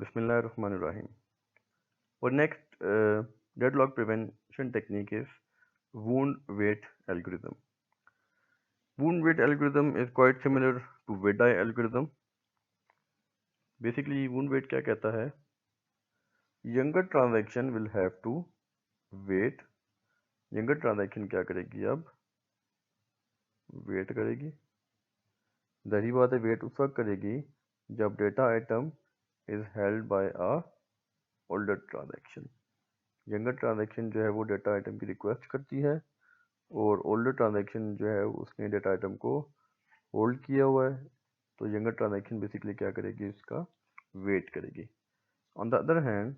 Bismillahirrahmanirrahim. Our next deadlock prevention technique is wound weight algorithm. Wound weight algorithm is quite similar to Vedai algorithm. Basically, wound weight क्या कहता है? Younger transaction will have to wait. Younger transaction क्या करेगी अब? Wait करेगी. जाहिर बात है वेट उस वक्त करेगी जब data item is held by a older transaction. Younger transaction जो है वो डेटा आइटम की रिक्वेस्ट करती है और ओल्डर ट्रांजैक्शन जो है उसने डेटा आइटम को होल्ड किया हुआ है. तो यंगर ट्रांजैक्शन बेसिकली क्या करेगी? इसका वेट करेगी. On the other hand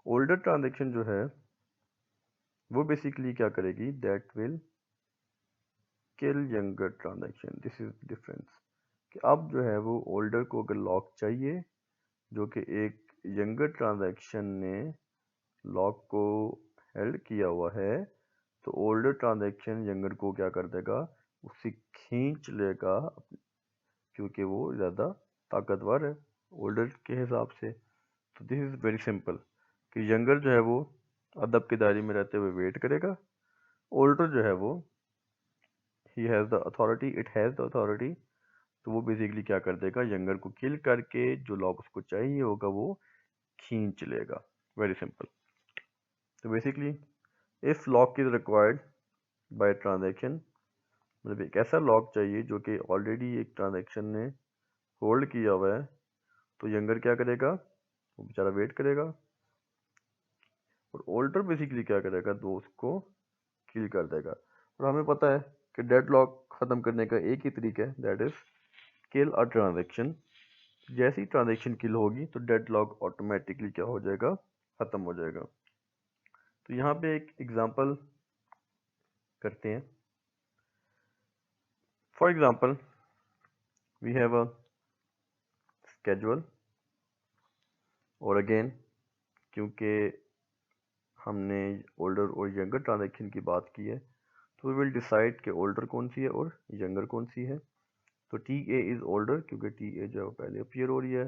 older transaction जो है वो बेसिकली क्या करेगी? That will kill younger transaction. This is difference कि अब जो है वो ओल्डर को अगर लॉक चाहिए जो कि एक यंगर ट्रांजैक्शन ने लॉक को हेल्ड किया हुआ है, तो ओल्डर ट्रांजैक्शन यंगर को क्या कर देगा? उसे खींच लेगा क्योंकि वो ज़्यादा ताकतवर है ओल्डर के हिसाब से. तो दिस इज़ वेरी सिंपल कि यंगर जो है वो अदब के दायरे में रहते हुए वेट करेगा. ओल्डर जो है वो he has the authority, it has the authority, तो वो बेसिकली क्या कर देगा? यंगर को किल करके जो लॉक उसको चाहिए होगा वो खींच लेगा. Very simple. तो basically if lock is required by transaction, मतलब एक ऐसा लॉक चाहिए जो कि ऑलरेडी एक ट्रांजैक्शन ने होल्ड किया हुआ है, तो यंगर क्या करेगा? वो बेचारा वेट करेगा और ओल्डर बेसिकली क्या करेगा? तो उसको किल कर देगा. और हमें पता है कि डेड लॉक ख़त्म करने का एक ही तरीका है, that is kill a transaction. जैसी ही ट्रांजैक्शन किल होगी तो डेड लॉक ऑटोमेटिकली क्या हो जाएगा? ख़त्म हो जाएगा. तो यहाँ पे एक एग्जांपल करते हैं. For example we have a schedule और अगेन क्योंकि हमने ओल्डर और यंगर ट्रांजैक्शन की बात की है तो वी विल डिसाइड कि ओल्डर कौन सी है और यंगर कौन सी है. तो टी ए इज़ ओल्डर क्योंकि टी ए जो है पहले अपीयर हो रही है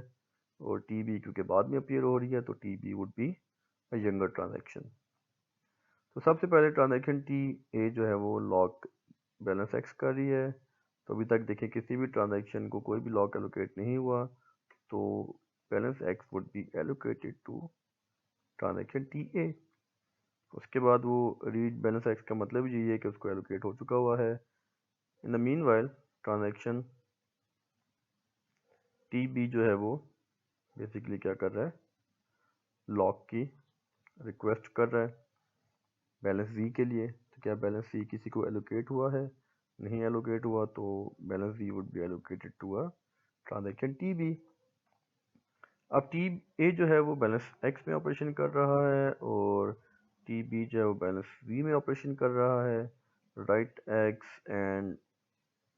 और टी बी क्योंकि बाद में अपीयर हो रही है, तो T B would be a younger transaction. तो सबसे पहले ट्रांजैक्शन टी ए जो है वो लॉक बैलेंस एक्स कर रही है. तो अभी तक देखिए किसी भी ट्रांजैक्शन को कोई भी लॉक एलोकेट नहीं हुआ, तो balance X would be allocated to transaction T A. उसके बाद वो रीड बैलेंस एक्स का मतलब यही है कि उसको एलोकेट हो चुका हुआ है. In the meanwhile transaction T B जो है वो बेसिकली क्या कर रहा है? लॉक की रिक्वेस्ट कर रहा है बैलेंस जी के लिए. तो क्या बैलेंस सी किसी को एलोकेट हुआ है? नहीं एलोकेट हुआ, तो balance G would be allocated to a transaction T B. अब टी ए जो है वो बैलेंस एक्स में ऑपरेशन कर रहा है और टी बी जो है वो बैलेंस वी में ऑपरेशन कर रहा है. Write X and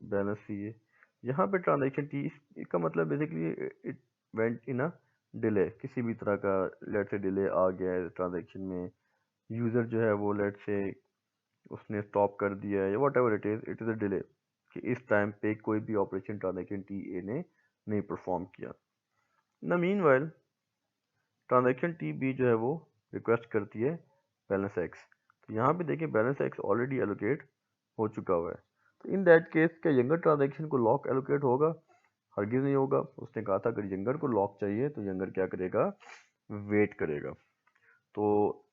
balance C. यहाँ पे ट्रांजैक्शन टी का मतलब basically it went in a delay. किसी भी तरह का लेट से डिले आ गया है ट्रांजैक्शन में, यूज़र जो है वो लेट से उसने स्टॉप कर दिया है या what ever it is a delay कि इस टाइम पे कोई भी ऑपरेशन ट्रांजैक्शन टी ए ने नहीं परफॉर्म किया. In meanwhile transaction T B जो है वो रिक्वेस्ट करती है बैलेंस एक्स. तो यहाँ पे देखिए बैलेंस एक्स ऑलरेडी एलोकेट हो चुका हुआ है. तो इन दैट केस क्या यंगर ट्रांजैक्शन को लॉक एलोकेट होगा? हरगिज नहीं होगा. उसने कहा था अगर यंगर को लॉक चाहिए तो यंगर क्या करेगा? वेट करेगा. तो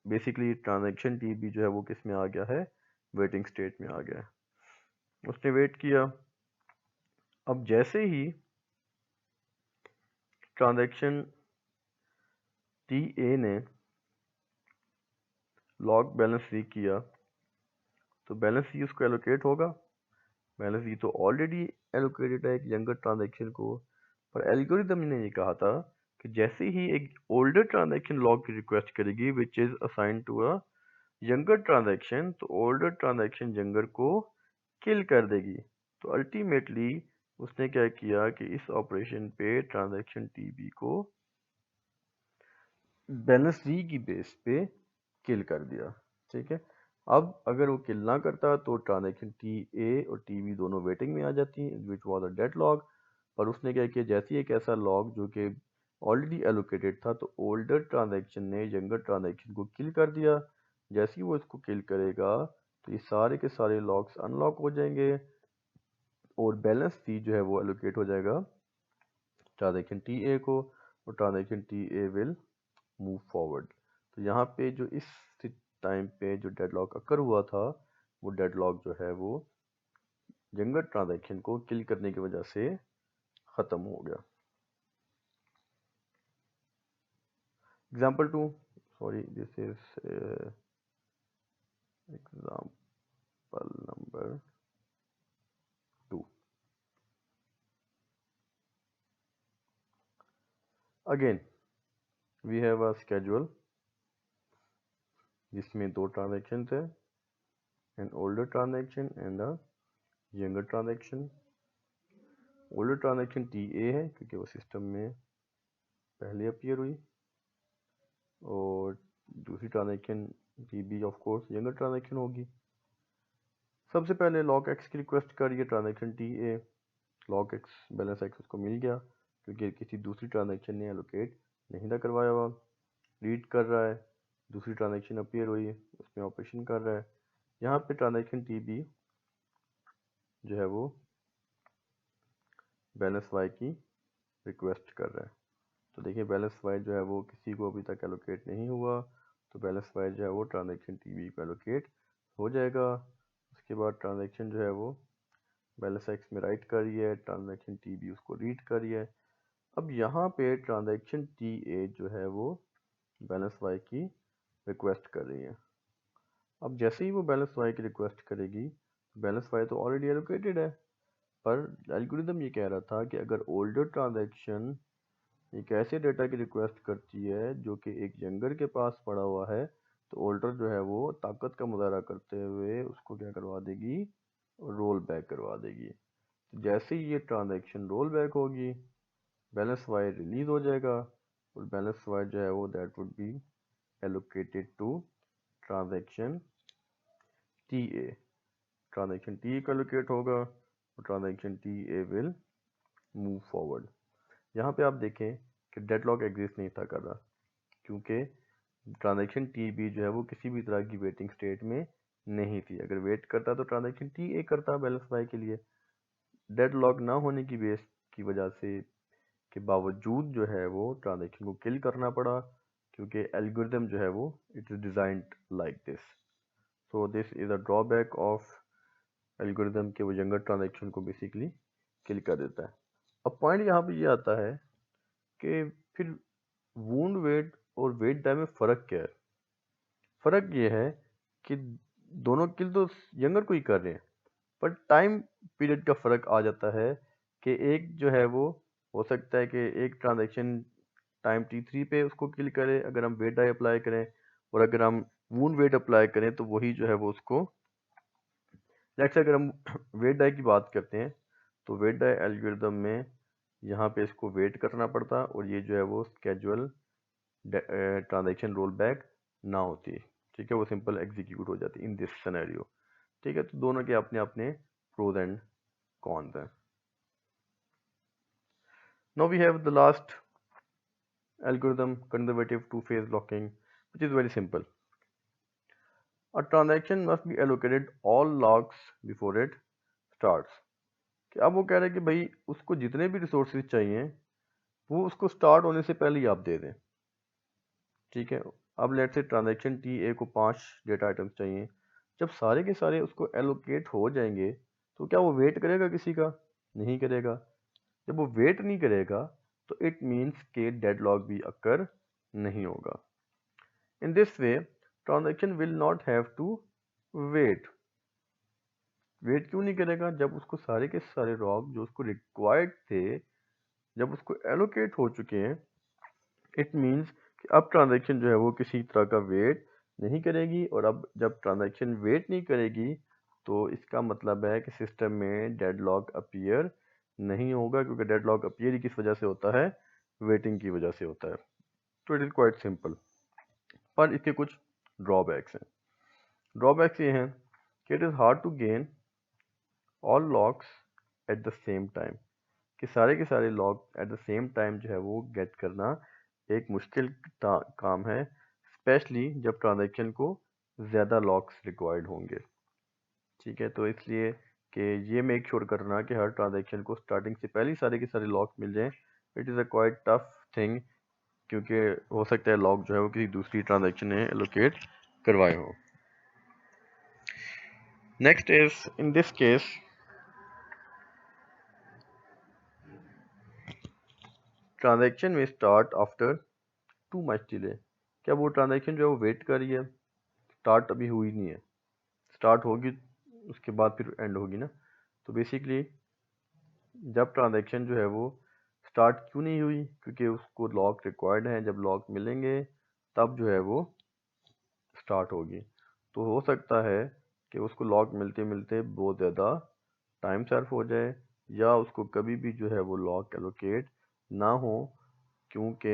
बेसिकली ट्रांजैक्शन टी बी जो है वो किस में आ गया है? वेटिंग स्टेट में आ गया है. उसने वेट किया. अब जैसे ही ट्रांजैक्शन टी ए ने लॉक बैलेंस सी किया तो बैलेंस सी उसको एलोकेट होगा. बैलेंस सी तो ऑलरेडी एलोकेटेड है एक यंगर ट्रांजैक्शन को, पर एल्गोरिदम ने ये कहा था कि जैसे ही एक ओल्डर ट्रांजैक्शन लॉक की रिक्वेस्ट करेगी which is assign to a younger transaction, तो ओल्डर ट्रांजैक्शन यंगर को किल कर देगी. तो अल्टीमेटली उसने क्या किया कि इस ऑपरेशन पे ट्रांजैक्शन टीबी को बैलेंस सी की बेस पे किल कर दिया. ठीक है. अब अगर वो किल ना करता तो ट्रांजैक्शन टी ए और टी बी दोनों वेटिंग में आ जाती which was a dead log. पर उसने क्या किया? जैसे ही एक ऐसा लॉग जो कि ऑलरेडी एलोकेटेड था, तो ओल्डर ट्रांजैक्शन ने यंगर ट्रांजैक्शन को किल कर दिया। जैसे ही वो इसको किल करेगा तो ये सारे के सारे लॉक्स अनलॉक हो जाएंगे और बैलेंस सी जो है वो एलोकेट हो जाएगा ट्रांजैक्शन टी ए को, और transaction T A will move forward. तो यहाँ पे जो इस टाइम पे जो डेडलॉक अकर हुआ था, वो डेडलॉक जो है वो यंगर ट्रांजैक्शन को किल करने की वजह से ख़त्म हो गया। Example 2, sorry this is example number 2। Again we have a schedule जिसमें दो ट्रांजैक्शन थे, an older transaction and a younger transaction. Older transaction T A है क्योंकि वो सिस्टम में पहले अपीयर हुई, और दूसरी transaction T B of course younger transaction होगी। सबसे पहले लॉक एक्स की रिक्वेस्ट करिए transaction T A, lock X balance X उसको मिल गया क्योंकि किसी दूसरी ट्रांजैक्शन ने एलोकेट नहीं था करवाया हुआ। रीड कर रहा है, दूसरी ट्रांजैक्शन अपीयर हुई, उसमें ऑपरेशन कर रहा है। यहाँ पे ट्रांजैक्शन टी बी जो है वो बैलेंस वाई की रिक्वेस्ट कर रहा है। तो देखिए बैलेंस वाई जो है वो किसी को अभी तक एलोकेट नहीं हुआ, तो बैलेंस वाई जो है वो ट्रांजैक्शन टी बी को एलोकेट हो जाएगा। उसके बाद ट्रांजैक्शन जो है वो बैलेंस एक्स में राइट कर रही है, ट्रांजैक्शन टी बी उसको रीड कर रही है। अब यहाँ पे ट्रांजैक्शन टी ए जो है वो बैलेंस वाई की रिक्वेस्ट कर रही है। अब जैसे ही वो बैलेंस वाई की रिक्वेस्ट करेगी, बैलेंस वाई तो ऑलरेडी एलोकेटेड है, पर एल्गोरिदम ये कह रहा था कि अगर ओल्डर ट्रांजैक्शन एक ऐसे डेटा की रिक्वेस्ट करती है जो कि एक यंगर के पास पड़ा हुआ है, तो ओल्डर जो है वो ताकत का मुजाहरा करते हुए उसको क्या करवा देगी, रोल बैक करवा देगी। तो जैसे ही ये ट्रांजैक्शन रोल बैक होगी, बैलेंस वाई रिलीज हो जाएगा, और बैलेंस वाई जो है वो that would be allocated to transaction T A. Transaction T A का एलोकेट होगा और transaction T A will move forward. यहाँ पे आप देखें कि डेडलॉक एग्जिस्ट नहीं था कर रहा, क्योंकि ट्रांजैक्शन टी बी जो है वो किसी भी तरह की वेटिंग स्टेट में नहीं थी। अगर वेट करता तो ट्रांजैक्शन टी ए करता बैलेंस वाई के लिए। डेडलॉक ना होने की बेस की वजह से के बावजूद जो है वो ट्रांजैक्शन को किल करना पड़ा, क्योंकि एल्गोरिदम जो है वो it is designed like this. So this is a drawback of algorithm के वो यंगर ट्रांजैक्शन को बेसिकली किल कर देता है। अब पॉइंट यहाँ पे ये आता है कि फिर वूंड वेट और वेट टाइम में फ़र्क क्या है। फ़र्क ये है कि दोनों किल तो यंगर को ही कर रहे हैं, पर टाइम पीरियड का फ़र्क आ जाता है कि एक जो है वो हो सकता है कि एक ट्रांजैक्शन टाइम T3 पे उसको किल करे अगर हम वेट डाई अप्लाई करें, और अगर हम वूंड वेट अप्लाई करें तो वही जो है वो उसको, जैसे अगर हम वेट डाई की बात करते हैं तो वेट डाई एल्गोरिदम में यहाँ पे इसको वेट करना पड़ता, और ये जो है वो स्केजुअल ट्रांजैक्शन रोल बैक ना होती, ठीक है, वो सिंपल एग्जीक्यूट हो जाती इन दिस सिनेरियो। ठीक है, तो दोनों के अपने अपने प्रोज एंड कॉन्स हैं। Now we have the last algorithm, conservative two-phase locking, which is very simple. A transaction must be allocated all locks before it starts. कि अब वो कह रहे हैं कि भाई उसको जितने भी रिसोर्सेज चाहिए वो उसको स्टार्ट होने से पहले ही आप दे दें। ठीक है, अब लेट से ट्रांजैक्शन टी ए को 5 डेटा आइटम्स चाहिए। जब सारे के सारे उसको एलोकेट हो जाएंगे तो क्या वो वेट करेगा किसी का? नहीं करेगा। जब वो वेट नहीं करेगा तो इट मीन्स के डेडलॉक भी अकर नहीं होगा। In this way, transaction will not have to wait. Wait क्यों नहीं करेगा? जब उसको सारे के सारे रॉक जो उसको रिक्वायर्ड थे जब उसको एलोकेट हो चुके हैं, इट मीन्स कि अब ट्रांजैक्शन जो है वो किसी तरह का वेट नहीं करेगी, और अब जब ट्रांजैक्शन वेट नहीं करेगी तो इसका मतलब है कि सिस्टम में डेडलॉक अपीयर नहीं होगा, क्योंकि डेडलॉक अपीयर ही किस वजह से होता है? वेटिंग की वजह से होता है। तो इट इज़ क्वाइट सिंपल, पर इसके कुछ ड्रॉबैक्स हैं। ड्रॉबैक्स ये हैं कि it is hard to gain all locks at the same time, कि सारे के सारे lock at the same time जो है वो गेट करना एक मुश्किल काम है, स्पेशली जब ट्रांजैक्शन को ज़्यादा लॉक्स रिक्वायर्ड होंगे। ठीक है, तो इसलिए कि ये मेक श्योर करना कि हर ट्रांजैक्शन को स्टार्टिंग से पहले सारे के सारे लॉक मिल जाएं, it is a quite tough thing, क्योंकि हो सकता है लॉक जो है वो किसी दूसरी ट्रांजैक्शन ने एलोकेट करवाए हो। Next is in this case transaction में start after too much delay. क्या वो ट्रांजैक्शन जो है वो वेट कर रही है, स्टार्ट अभी हुई नहीं है, स्टार्ट होगी उसके बाद फिर एंड होगी ना। तो बेसिकली जब ट्रांजैक्शन जो है वो स्टार्ट क्यों नहीं हुई, क्योंकि उसको लॉक रिक्वायर्ड है, जब लॉक मिलेंगे तब जो है वो स्टार्ट होगी। तो हो सकता है कि उसको लॉक मिलते मिलते बहुत ज़्यादा टाइम सर्फ हो जाए, या उसको कभी भी जो है वो लॉक एलोकेट ना हो, क्योंकि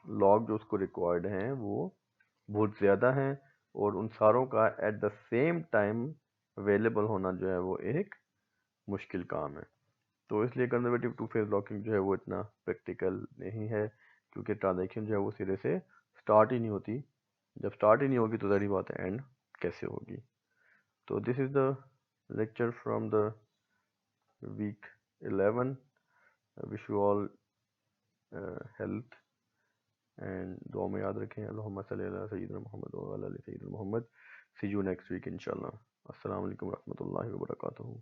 लॉक जो उसको रिक्वायर्ड हैं वो बहुत ज़्यादा हैं और उन सारों का eight the same time available होना जो है वो एक मुश्किल काम है। तो इसलिए कंजर्वेटिव टू फेज लॉकिंग जो है वो इतना प्रैक्टिकल नहीं है, क्योंकि ट्रांजैक्शन जो है वो सिरे से स्टार्ट ही नहीं होती। जब स्टार्ट ही नहीं होगी तो ज़ाहिर बात है एंड कैसे होगी। तो this is the lecture from the week 11। Wish you all health and दुआ में याद रखें। अल्लाहुम्मा सल्ली अला सय्यिदिना मुहम्मद व अला आलि सय्यिदिना मुहम्मद। सी यू नेक्स्ट वीक इंशाल्लाह। अस्सलाम वालेकुम रहमतुल्लाहि व बरकातुहू।